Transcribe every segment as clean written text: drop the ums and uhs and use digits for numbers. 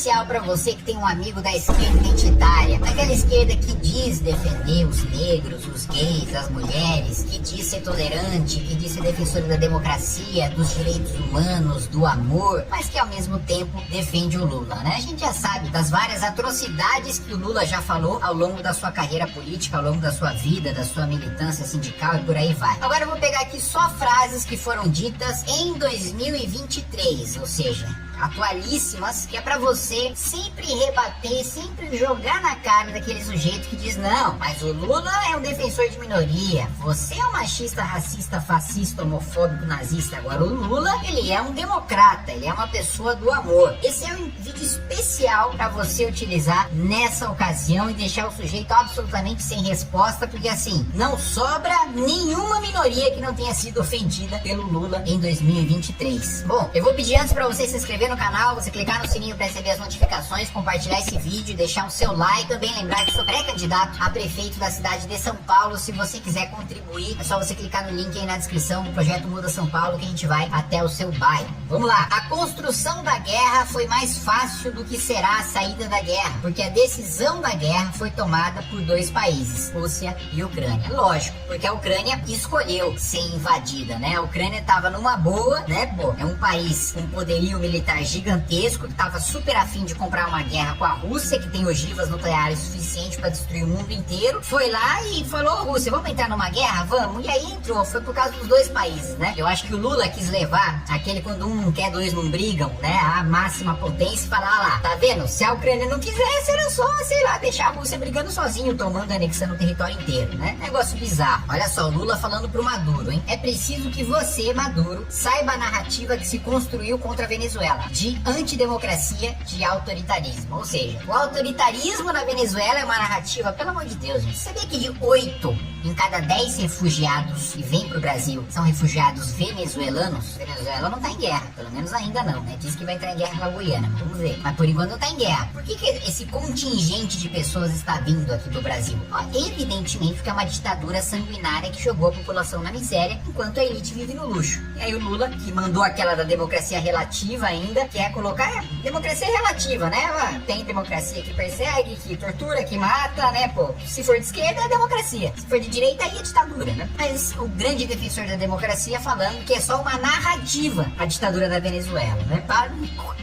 especial pra você que tem um amigo da esquerda identitária, daquela esquerda que diz defender os negros, os gays, as mulheres, que diz ser tolerante, que diz ser defensora da democracia, dos direitos humanos, do amor, mas que ao mesmo tempo defende o Lula, né? A gente já sabe das várias atrocidades que o Lula já falou ao longo da sua carreira política, ao longo da sua vida, da sua militância sindical e por aí vai. Agora eu vou pegar aqui só frases que foram ditas em 2023, ou seja, atualíssimas, que é pra você sempre rebater, sempre jogar na cara daquele sujeito que diz: não, mas o Lula é um defensor de minoria, você é um machista, racista, fascista, homofóbico, nazista. Agora o Lula, ele é um democrata, ele é uma pessoa do amor. Esse é um vídeo especial pra você utilizar nessa ocasião e deixar o sujeito absolutamente sem resposta, porque assim, não sobra nenhuma minoria que não tenha sido ofendida pelo Lula em 2023. Bom, eu vou pedir antes pra você se inscrever no canal, você clicar no sininho para receber as notificações, compartilhar esse vídeo, deixar o seu like. Também lembrar que sou pré-candidato a prefeito da cidade de São Paulo. Se você quiser contribuir, é só você clicar no link aí na descrição do projeto Muda São Paulo, que a gente vai até o seu bairro. Vamos lá. A construção da guerra foi mais fácil do que será a saída da guerra, porque a decisão da guerra foi tomada por dois países, Rússia e Ucrânia. Lógico, porque a Ucrânia escolheu ser invadida, né? A Ucrânia estava numa boa, né? Pô, é um país com poderio militar gigantesco, que estava super afim de comprar uma guerra com a Rússia, que tem ogivas nucleares suficientes para destruir o mundo inteiro. Foi lá e falou: Rússia, vamos entrar numa guerra? Vamos. E aí entrou. Foi por causa dos dois países, né? Eu acho que o Lula quis levar aquele quando um não quer, dois não brigam, né? A máxima potência e falar lá: tá vendo? Se a Ucrânia não quisesse, era só, sei lá, deixar a Rússia brigando sozinho, tomando e anexando o território inteiro, né? Negócio bizarro. Olha só, o Lula falando pro Maduro, hein? É preciso que você, Maduro, saiba a narrativa que se construiu contra a Venezuela, de antidemocracia, de autoritarismo. Ou seja, o autoritarismo na Venezuela é uma narrativa, pelo amor de Deus, gente. Sabia que de 8 em cada 10 refugiados que vêm pro Brasil são refugiados venezuelanos? Venezuela não tá em guerra, pelo menos ainda não, né? Diz que vai entrar em guerra com a Guiana, vamos ver. Mas por enquanto não tá em guerra. Por que esse contingente de pessoas está vindo aqui do Brasil? Ó, evidentemente porque é uma ditadura sanguinária que jogou a população na miséria, enquanto a elite vive no luxo. E aí o Lula, que mandou aquela da democracia relativa ainda, quer colocar democracia relativa, né? Tem democracia que persegue, que tortura, que mata, né? Pô, se for de esquerda é democracia, se for de direita aí é ditadura, né? Mas o grande defensor da democracia falando que é só uma narrativa a ditadura da Venezuela, né?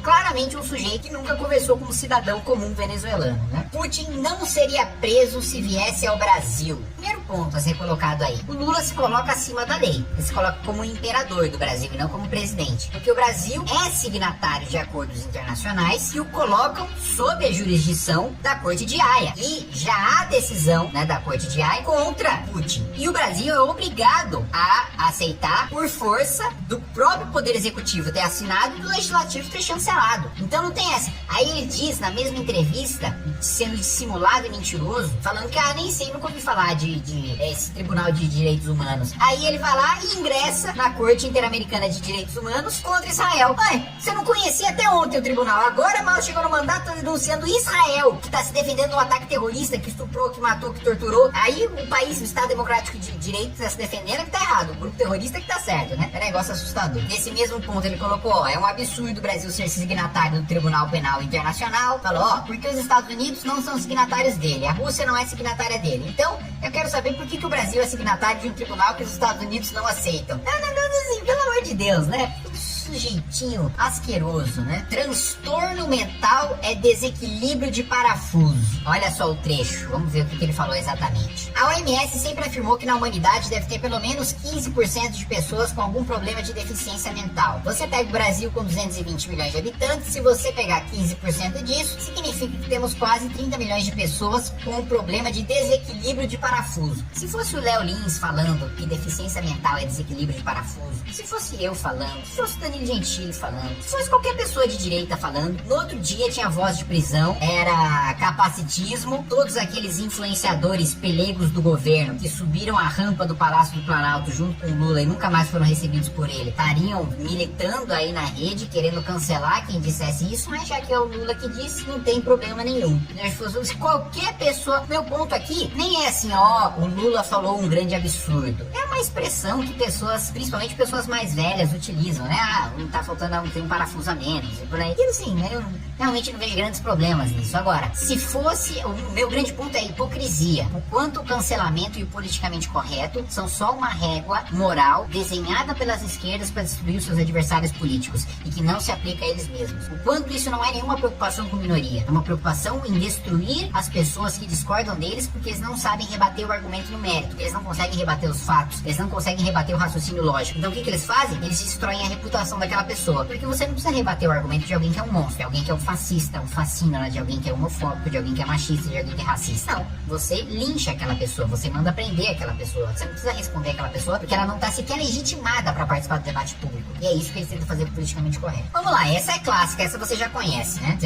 Claramente um sujeito que nunca conversou com um cidadão comum venezuelano, né? Putin não seria preso se viesse ao Brasil. Primeiro ponto a ser colocado aí: o Lula se coloca acima da lei, ele se coloca como imperador do Brasil e não como presidente, porque o Brasil é signatário de acordos internacionais que o colocam sob a jurisdição da Corte de Haia, e já há decisão, né, da Corte de Haia contra Putin, e o Brasil é obrigado a aceitar por força do próprio Poder Executivo ter assinado e do Legislativo ter chancelado. Então não tem essa. Aí ele diz na mesma entrevista, sendo dissimulado e mentiroso, falando que nem sei, nunca ouvi falar de esse Tribunal de Direitos Humanos. Aí ele vai lá e ingressa na Corte Interamericana de Direitos Humanos contra Israel. Ué, você não conhecia até ontem o tribunal, agora mal chegou no mandato, tá denunciando Israel, que tá se defendendo de um ataque terrorista, que estuprou, que matou, que torturou. Aí o país, o Estado Democrático de Direito, tá se defendendo, que tá errado, o grupo terrorista que tá certo, né? É negócio assustador. Nesse mesmo ponto ele colocou: ó, é um absurdo o Brasil ser signatário do Tribunal Penal Internacional. Falou: ó, porque os Estados Unidos não são signatários dele, a Rússia não é signatária dele. Então, eu quero saber por que o Brasil é signatário de um tribunal que os Estados Unidos não aceitam. Não, assim, pelo amor de Deus, né? Sujeitinho asqueroso, né? Transtorno mental é desequilíbrio de parafuso. Olha só o trecho, vamos ver o que ele falou exatamente. A OMS sempre afirmou que na humanidade deve ter pelo menos 15% de pessoas com algum problema de deficiência mental. Você pega o Brasil com 220 milhões de habitantes, se você pegar 15% disso, significa que temos quase 30 milhões de pessoas com problema de desequilíbrio de parafuso. Se fosse o Léo Lins falando que deficiência mental é desequilíbrio de parafuso, se fosse eu falando, se fosse o Danilo Gentili falando, se fosse qualquer pessoa de direita falando, no outro dia tinha voz de prisão, era capacitismo, todos aqueles influenciadores pelegos do governo que subiram a rampa do Palácio do Planalto junto com o Lula e nunca mais foram recebidos por ele, estariam militando aí na rede, querendo cancelar quem dissesse isso, mas já que é o Lula que disse, não tem problema nenhum. Se qualquer pessoa, meu ponto aqui, nem é assim, ó, o Lula falou um grande absurdo. É uma expressão que pessoas, principalmente pessoas mais velhas, utilizam, né? tá faltando tem um parafuso a menos, e por aí. E assim, né, eu realmente não vejo grandes problemas nisso. Agora, se fosse, o meu grande ponto é a hipocrisia. O quanto o cancelamento e o politicamente correto são só uma régua moral desenhada pelas esquerdas para destruir os seus adversários políticos e que não se aplica a eles mesmos. O quanto isso não é nenhuma preocupação com minoria, é uma preocupação em destruir as pessoas que discordam deles porque eles não sabem rebater o argumento no mérito, eles não conseguem rebater os fatos, eles não conseguem rebater o raciocínio lógico. Então o que eles fazem? Eles destroem a reputação daquela pessoa, porque você não precisa rebater o argumento de alguém que é um monstro, de alguém que é um fascista, um fascínora, de alguém que é homofóbico, de alguém que é machista, de alguém que é racista. Não, você lincha aquela pessoa, você manda prender aquela pessoa, você não precisa responder aquela pessoa porque ela não está sequer legitimada para participar do debate público. E é isso que eles tentam fazer politicamente correto. Vamos lá, essa é clássica, essa você já conhece, né?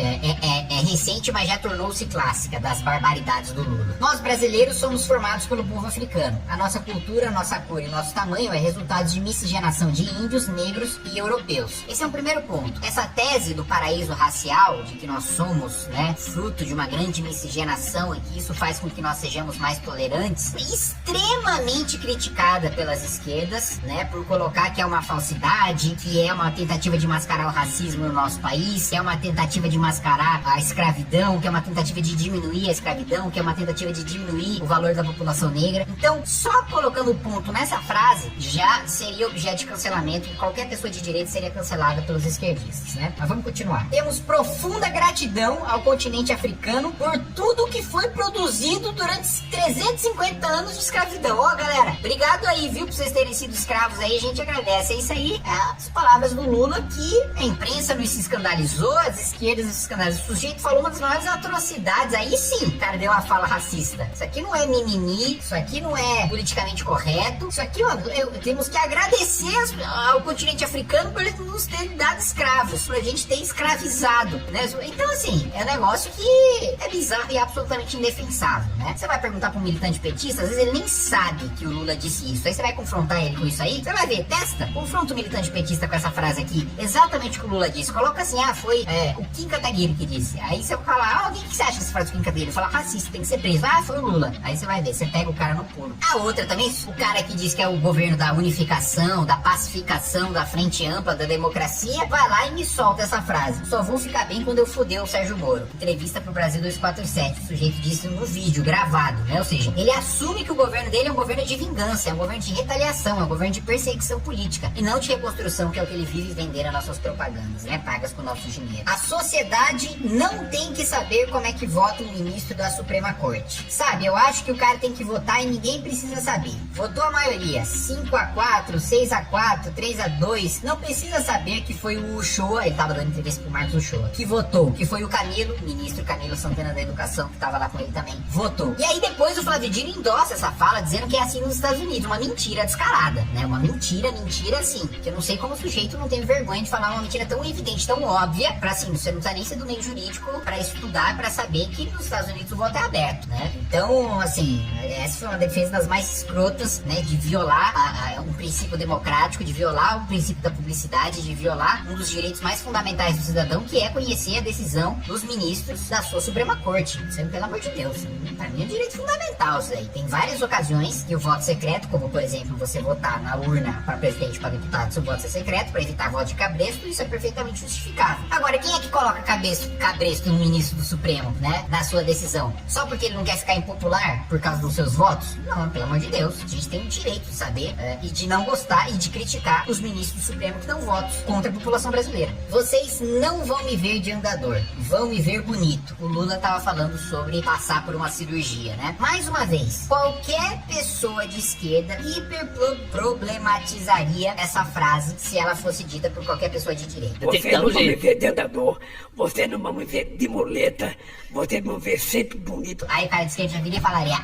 É recente, mas já tornou-se clássica, das barbaridades do Lula. Nós brasileiros somos formados pelo povo africano. A nossa cultura, a nossa cor e o nosso tamanho é resultado de miscigenação de índios, negros e europeus. Esse é um primeiro ponto. Essa tese do paraíso racial, de que nós somos, né, fruto de uma grande miscigenação e que isso faz com que nós sejamos mais tolerantes, é extremamente criticada pelas esquerdas, né, por colocar que é uma falsidade, que é uma tentativa de mascarar o racismo no nosso país, que é uma tentativa de mascarar a escravidão, que é uma tentativa de diminuir a escravidão, que é uma tentativa de diminuir o valor da população negra. Então, só colocando o ponto nessa frase, já seria objeto de cancelamento e qualquer pessoa de direita seria cancelada pelos esquerdistas, né? Mas vamos continuar. Temos profunda gratidão ao continente africano por tudo que foi produzido durante 350 anos de escravidão. Ó, galera, obrigado aí, viu, por vocês terem sido escravos aí, a gente agradece. É isso aí, as palavras do Lula, que a imprensa não se escandalizou, as esquerdas não se escandalizou. O sujeito falou uma das maiores atrocidades, aí sim, o cara deu uma fala racista. Isso aqui não é mimimi, isso aqui não é politicamente correto, isso aqui, ó, temos que agradecer ao continente africano por eles nos terem dado escravos, pra gente ter escravizado, né? Então, assim, é um negócio que é bizarro e absolutamente indefensável, né? Você vai perguntar pra um militante petista, às vezes ele nem sabe que o Lula disse isso, aí você vai confrontar ele com isso aí, você vai ver, testa, confronta o militante petista com essa frase aqui, exatamente o que o Lula disse, coloca assim, foi o Kim Kataguiri que disse, aí você vai falar, o que você acha dessa frase do Kim Kataguiri? Fala, racista, tem que ser preso, foi o Lula, aí você vai ver, você pega o cara no pulo. A outra também, o cara que diz que é o governo da unificação, da pacificação, da frente ampla, da democracia, vai lá e me solta essa frase, só vou ficar bem quando eu fuder o Sérgio Moro. Entrevista pro Brasil 247, o sujeito disse no vídeo, gravado, né? Ou seja, ele assume que o governo dele é um governo de vingança, é um governo de retaliação, é um governo de perseguição política, e não de reconstrução, que é o que ele vive vendendo nas suas propagandas, né? Pagas com o nosso dinheiro. A sociedade não tem que saber como é que vota um ministro da Suprema Corte. Sabe, eu acho que o cara tem que votar e ninguém precisa saber. Votou a maioria, 5-4, 6-4, 3-2, não precisa saber que foi o Uchoa, ele tava dando entrevista pro Marcos Uchoa, que votou, que foi o Camilo, ministro Camilo Santana da Educação, que tava lá com ele também, votou. E aí depois o Flávio Dino endossa essa fala, dizendo que é assim nos Estados Unidos, uma mentira descarada, né? Uma mentira assim, que eu não sei como o sujeito não tem vergonha de falar uma mentira tão evidente, tão óbvia, pra assim, você não precisa nem ser do meio jurídico pra estudar, pra saber que nos Estados Unidos o voto é aberto, né? Então, assim, essa foi uma defesa das mais escrotas, né? De violar um princípio democrático, de violar o princípio da publicidade, de violar um dos direitos mais fundamentais do cidadão, que é conhecer a decisão dos ministros da sua Suprema Corte. Isso, pelo amor de Deus, pra mim é um direito fundamental isso aí. Tem várias ocasiões que o voto secreto, como por exemplo, você votar na urna para presidente, para deputado, seu voto é secreto, para evitar voto de cabresto, isso é perfeitamente justificável. Agora, quem é que coloca cabresto no ministro do Supremo, né, na sua decisão? Só porque ele não quer ficar impopular por causa dos seus votos? Não, pelo amor de Deus, a gente tem o direito de saber e de não gostar e de criticar os ministros do Supremo que dão votos contra a população brasileira. Vocês não vão me ver de andador, vão me ver bonito. O Lula tava falando sobre passar por uma cirurgia, né? Mais uma vez, qualquer pessoa de esquerda hiperproblematizaria essa frase se ela fosse dita por qualquer pessoa de direita. Você não vai me ver de andador, você não vai me ver de muleta, você vai me ver sempre bonito. Aí o cara de esquerda já viria e falaria,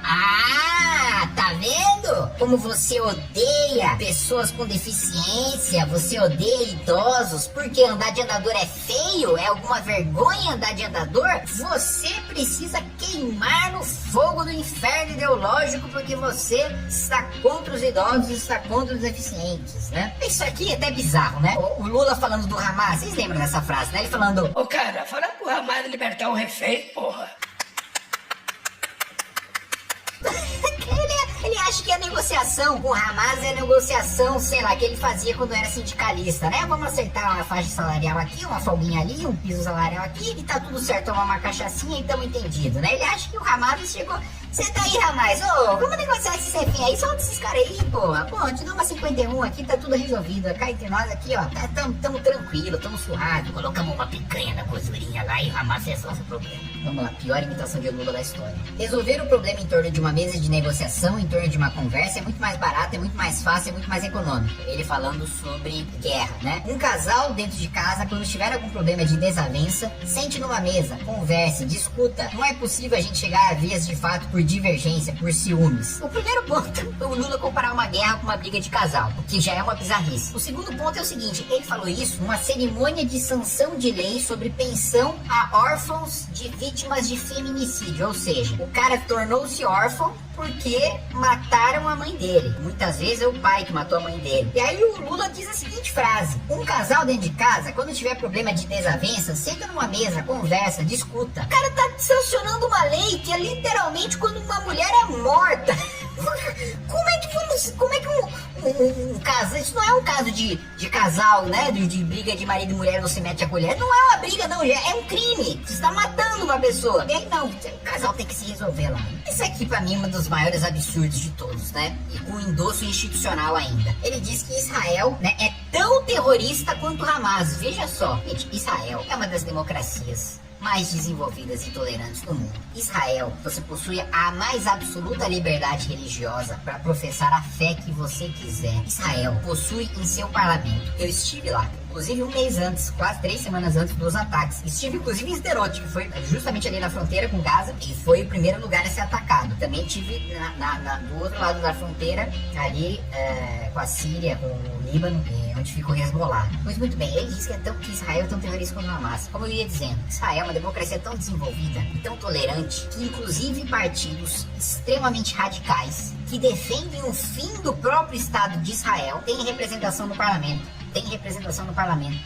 tá vendo? Como você odeia pessoas com deficiência, você odeia idosos, porque andar de andador é feio? É alguma vergonha andar de andador? Você precisa queimar no fogo do inferno ideológico porque você está contra os idosos, está contra os deficientes, né? Isso aqui é até bizarro, né? O Lula falando do Hamas, vocês lembram dessa frase, né? Ele falando, Ô cara, fala pro Hamas libertar o refém, porra. Ele acha acha que a negociação com o Hamas é a negociação, sei lá, que ele fazia quando era sindicalista, né? Vamos acertar uma faixa salarial aqui, uma folguinha ali, um piso salarial aqui, e tá tudo certo, tomar uma cachaçinha e tamo entendido, né? Ele acha que o Hamas chegou... Senta aí, Hamas, vamos negociar esse cefinho aí, solta esses caras aí, porra. Pô, te dá uma 51 aqui, tá tudo resolvido. Cá entre nós aqui, ó, tamo tranquilo, tamo suave. Colocamos uma picanha na cozurinha lá e o Hamas resolve o problema. Vamos lá, pior imitação de Lula da história. Resolver o problema em torno de uma mesa de negociação, em torno de uma conversa, é muito mais barato, é muito mais fácil, é muito mais econômico. Ele falando sobre guerra, né? Um casal dentro de casa, quando tiver algum problema de desavença, sente numa mesa, converse, discuta. Não é possível a gente chegar a vias de fato por divergência, por ciúmes. O primeiro ponto, o Lula comparar uma guerra com uma briga de casal, o que já é uma bizarrice. O segundo ponto é o seguinte, ele falou isso numa cerimônia de sanção de lei sobre pensão a órfãos de vítimas de feminicídio, ou seja, o cara tornou-se órfão porque mataram a mãe dele. Muitas vezes é o pai que matou a mãe dele. E aí o Lula diz a seguinte frase: um casal dentro de casa, quando tiver problema de desavença, senta numa mesa, conversa, discuta. O cara tá sancionando uma lei que é literalmente quando uma mulher é morta. Como é que um caso, isso não é um caso de casal, né, de briga de marido e mulher, não se mete a colher, não é uma briga não, é um crime, você está matando uma pessoa, e aí não, o casal tem que se resolver lá. Isso aqui pra mim é um dos maiores absurdos de todos, né, e com endosso institucional ainda. Ele diz que Israel, né, é tão terrorista quanto Hamas. Veja só, gente, Israel é uma das democracias mais desenvolvidas e tolerantes do mundo. Israel, você possui a mais absoluta liberdade religiosa para professar a fé que você quiser. Israel possui em seu parlamento. Eu estive lá, inclusive um mês antes, quase 3 semanas antes dos ataques. Estive inclusive em Sderot, que foi justamente ali na fronteira com Gaza, e foi o primeiro lugar a ser atacado. Também estive do outro lado da fronteira, ali com a Síria, com o Líbano, onde fica o Hezbollah. Pois muito bem, ele diz que Israel é tão terrorista quanto Hamas. Como eu ia dizendo, Israel é uma democracia tão desenvolvida e tão tolerante que inclusive partidos extremamente radicais que defendem o fim do próprio Estado de Israel têm representação no parlamento.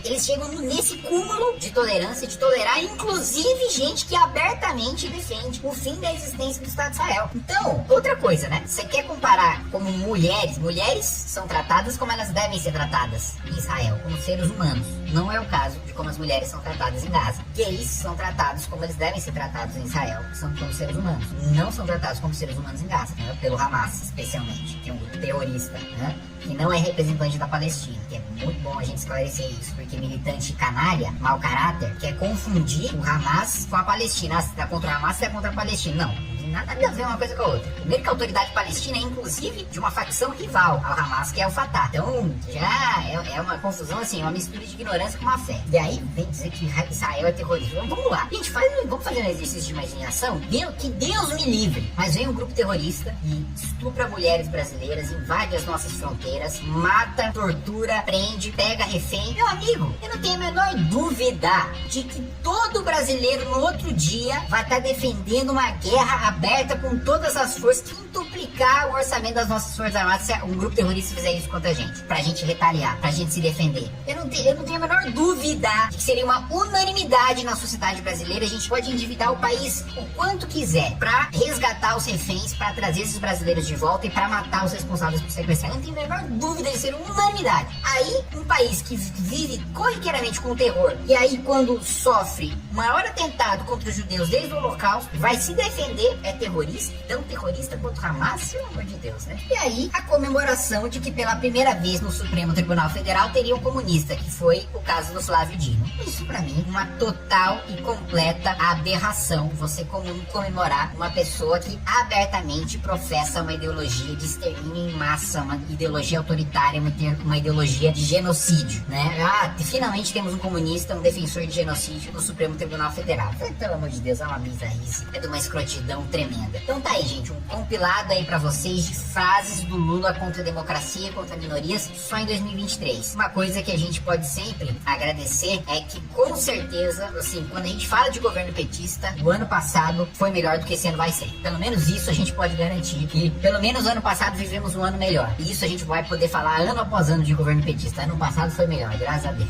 Eles chegam nesse cúmulo de tolerância, de tolerar, inclusive gente que abertamente defende o fim da existência do Estado de Israel. Então, outra coisa, né? Você quer comparar como mulheres são tratadas como elas devem ser tratadas em Israel, como seres humanos. Não é o caso de como as mulheres são tratadas em Gaza. Gays são tratados como eles devem ser tratados em Israel, que são como seres humanos. Não são tratados como seres humanos em Gaza, né? Pelo Hamas, especialmente, que é um grupo terrorista, né? Que não é representante da Palestina, que é muito bom a gente esclarecer isso, porque militante canalha, mau caráter, quer confundir o Hamas com a Palestina. Ah, você tá contra o Hamas, você tá contra a Palestina. Não. Nada a ver uma coisa com a outra. Primeiro que a autoridade palestina é inclusive de uma facção rival ao Hamas, que é o Fatah. Então já é uma confusão assim, uma mistura de ignorância com má fé. E aí vem dizer que Israel é terrorista. Vamos lá. Gente, vamos fazer um exercício de imaginação? Que Deus me livre. Mas vem um grupo terrorista e estupra mulheres brasileiras, invade as nossas fronteiras, mata, tortura, prende, pega refém. Meu amigo, eu não tenho a menor dúvida de que todo brasileiro no outro dia vai estar defendendo uma guerra aberta com todas as forças, quintuplicar o orçamento das nossas forças armadas se um grupo terrorista fizer isso contra a gente, pra gente retaliar, pra gente se defender. Eu não tenho a menor dúvida de que seria uma unanimidade na sociedade brasileira. A gente pode endividar o país o quanto quiser pra resgatar os reféns, pra trazer esses brasileiros de volta e pra matar os responsáveis por sequestrar. Eu não tenho a menor dúvida de ser uma unanimidade. Aí, um país que vive corriqueiramente com o terror, e aí quando sofre o maior atentado contra os judeus desde o Holocausto, vai se defender, é terrorista, tão terrorista quanto Hamas, pelo amor de Deus, né? E aí, a comemoração de que pela primeira vez no Supremo Tribunal Federal teria um comunista, que foi o caso do Flávio Dino. Isso pra mim, uma total e completa aberração, você comemorar uma pessoa que abertamente professa uma ideologia de extermínio em massa, uma ideologia autoritária, uma ideologia de genocídio, né? Ah, finalmente temos um comunista, um defensor de genocídio no Supremo Tribunal Federal. Pelo amor de Deus, é uma bizarrice, é de uma escrotidão tremenda. Então tá aí, gente, um compilado aí pra vocês de frases do Lula contra a democracia, contra minorias, só em 2023. Uma coisa que a gente pode sempre agradecer é que, com certeza, assim, quando a gente fala de governo petista, o ano passado foi melhor do que esse ano vai ser. Pelo menos isso a gente pode garantir, que pelo menos ano passado vivemos um ano melhor. E isso a gente vai poder falar ano após ano de governo petista. Ano passado foi melhor, graças a Deus.